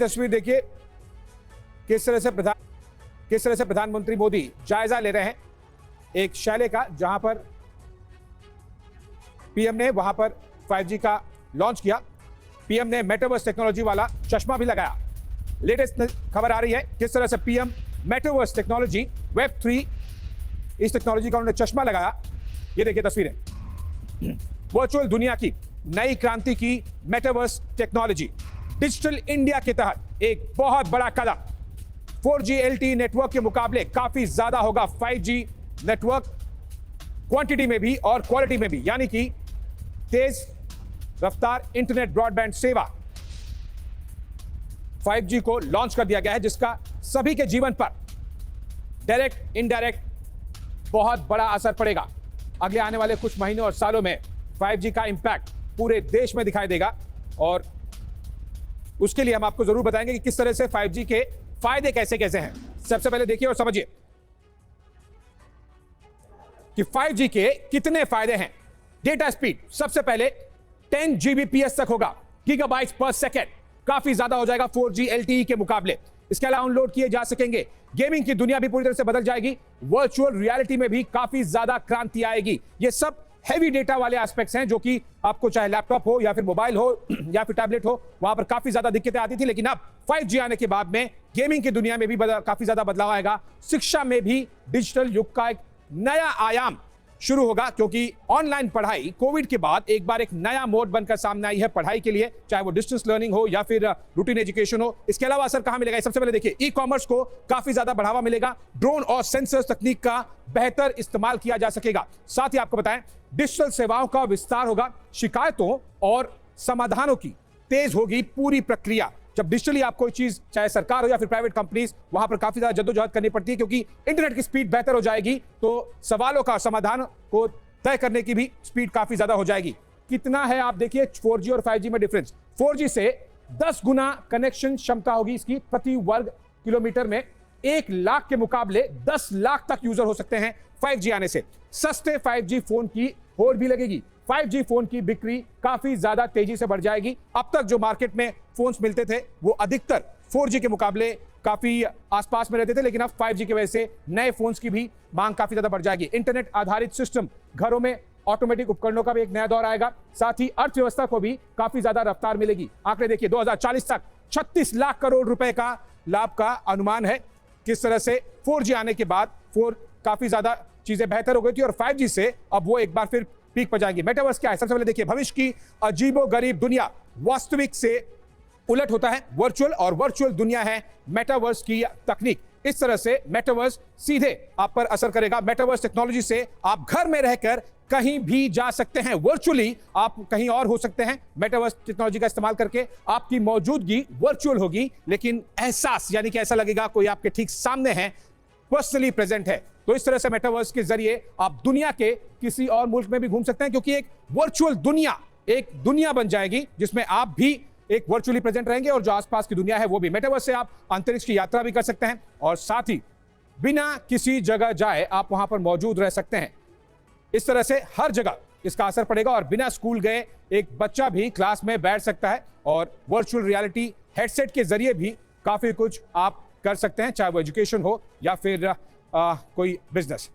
तस्वीर देखिए किस तरह से प्रधानमंत्री मोदी जायजा ले रहे हैं एक शैले का, जहां पर पीएम ने वहां पर 5G का लॉन्च किया। पीएम ने मेटावर्स टेक्नोलॉजी वाला चश्मा भी लगाया। लेटेस्ट खबर आ रही है किस तरह से पीएम मेटावर्स टेक्नोलॉजी Web3 इस टेक्नोलॉजी का उन्होंने चश्मा लगाया। ये देखिए तस्वीरें, वर्चुअल दुनिया की नई क्रांति की मेटावर्स टेक्नोलॉजी डिजिटल इंडिया के तहत एक बहुत बड़ा कदम। 4G LTE नेटवर्क के मुकाबले काफी ज्यादा होगा 5G नेटवर्क, क्वांटिटी में भी और क्वालिटी में भी, यानी कि तेज रफ्तार इंटरनेट ब्रॉडबैंड सेवा 5G को लॉन्च कर दिया गया है, जिसका सभी के जीवन पर डायरेक्ट इनडायरेक्ट बहुत बड़ा असर पड़ेगा। अगले आने वाले कुछ महीनों और सालों में 5G का इंपैक्ट पूरे देश में दिखाई देगा और उसके लिए हम आपको जरूर बताएंगे कि किस तरह से 5G के फायदे कैसे कैसे हैं। सबसे पहले देखिए और समझिए कि 5G के कितने फायदे हैं। डेटा स्पीड सबसे पहले 10 Gbps तक होगा, गीगाबाइट्स पर सेकेंड, काफी ज्यादा हो जाएगा 4G LTE के मुकाबले। इसके अलावा डाउनलोड किए जा सकेंगे। गेमिंग की दुनिया भी पूरी तरह से बदल जाएगी। वर्चुअल रियलिटी में भी काफी ज्यादा क्रांति आएगी। ये सब हैवी डेटा वाले एस्पेक्ट्स हैं जो कि आपको चाहे लैपटॉप हो या फिर मोबाइल हो या फिर टैबलेट हो, वहां पर काफी ज्यादा दिक्कतें आती थी। लेकिन अब 5G आने के बाद में गेमिंग की दुनिया में भी काफी ज्यादा बदलाव आएगा। शिक्षा में भी डिजिटल युग का एक नया आयाम शुरू होगा, क्योंकि ऑनलाइन पढ़ाई कोविड के बाद एक बार एक नया मोड बनकर सामने आई है पढ़ाई के लिए, चाहे वो डिस्टेंस लर्निंग हो या फिर रूटीन एजुकेशन हो। इसके अलावा असर कहां मिलेगा? सबसे पहले देखिए, ई कॉमर्स को काफी ज्यादा बढ़ावा मिलेगा। ड्रोन और सेंसर तकनीक का बेहतर इस्तेमाल किया जा सकेगा। साथ ही आपको बताएं, डिजिटल सेवाओं का विस्तार होगा। शिकायतों और समाधानों की तेज होगी पूरी प्रक्रिया। जब डिजिटली आप कोई चीज, चाहे सरकार हो या फिर प्राइवेट कंपनीज, वहां पर काफी ज्यादा जद्दोजहद करनी पड़ती है, क्योंकि इंटरनेट की स्पीड बेहतर हो जाएगी तो सवालों का समाधान को तय करने की भी स्पीड काफी ज्यादा हो जाएगी। कितना है आप देखिए 4G और 5G में डिफरेंस। 4G से 10 गुना कनेक्शन क्षमता होगी इसकी प्रति वर्ग किलोमीटर में। 1 लाख के मुकाबले 10 लाख तक यूजर हो सकते हैं 5G आने से। सस्ते 5G फोन की होड़ भी लगेगी। 5G फोन की बिक्री काफी ज्यादा तेजी से बढ़ जाएगी। अब तक जो मार्केट में फोन्स मिलते थे वो अधिकतर 4G के मुकाबले काफी आसपास में रहते थे, लेकिन अब 5G की वजह से नए फोन्स की भी मांग काफी ज्यादा बढ़ जाएगी। इंटरनेट आधारित सिस्टम, घरों में ऑटोमेटिक उपकरणों का भी एक नया दौर आएगा। साथ ही अर्थव्यवस्था को भी काफी ज्यादा रफ्तार मिलेगी। आंकड़े देखिए, 2040 तक 36 लाख करोड़ रुपए का लाभ का अनुमान है। किस तरह से 4G आने के बाद काफी ज्यादा चीजें बेहतर हो गई थी और 5G से अब वो एक बार फिर पीक पर जाएंगे। मेटावर्स क्या है? सबसे पहले देखिए, भविष्य की अजीबोगरीब दुनिया वास्तविक से उलट होता है वर्चुअल, और वर्चुअल दुनिया है मेटावर्स की तकनीक। इस तरह से मेटावर्स सीधे आप पर असर करेगा। मेटावर्स टेक्नोलॉजी से आप घर में रहकर कहीं भी जा सकते हैं। वर्चुअली आप कहीं और हो सकते हैं। मेटावर्स टेक्नोलॉजी का इस्तेमाल करके आपकी मौजूदगी वर्चुअल होगी, लेकिन एहसास, यानी कि ऐसा लगेगा कोई आपके ठीक सामने है, पर्सनली प्रेजेंट है। तो इस तरह से मेटावर्स के जरिए आप दुनिया के किसी और मुल्क में भी घूम सकते हैं, क्योंकि एक वर्चुअल दुनिया एक दुनिया बन जाएगी जिसमें आप भी एक वर्चुअली प्रेजेंट रहेंगे और जो आसपास की दुनिया है वो भी। मेटावर्स से आप अंतरिक्ष की यात्रा भी कर सकते हैं और साथ ही बिना किसी जगह जाए आप वहां पर मौजूद रह सकते हैं। इस तरह से हर जगह इसका असर पड़ेगा और बिना स्कूल गए एक बच्चा भी क्लास में बैठ सकता है और वर्चुअल रियलिटी हेडसेट के जरिए भी काफी कुछ आप कर सकते हैं, चाहे वो एजुकेशन हो या फिर कोई बिजनेस।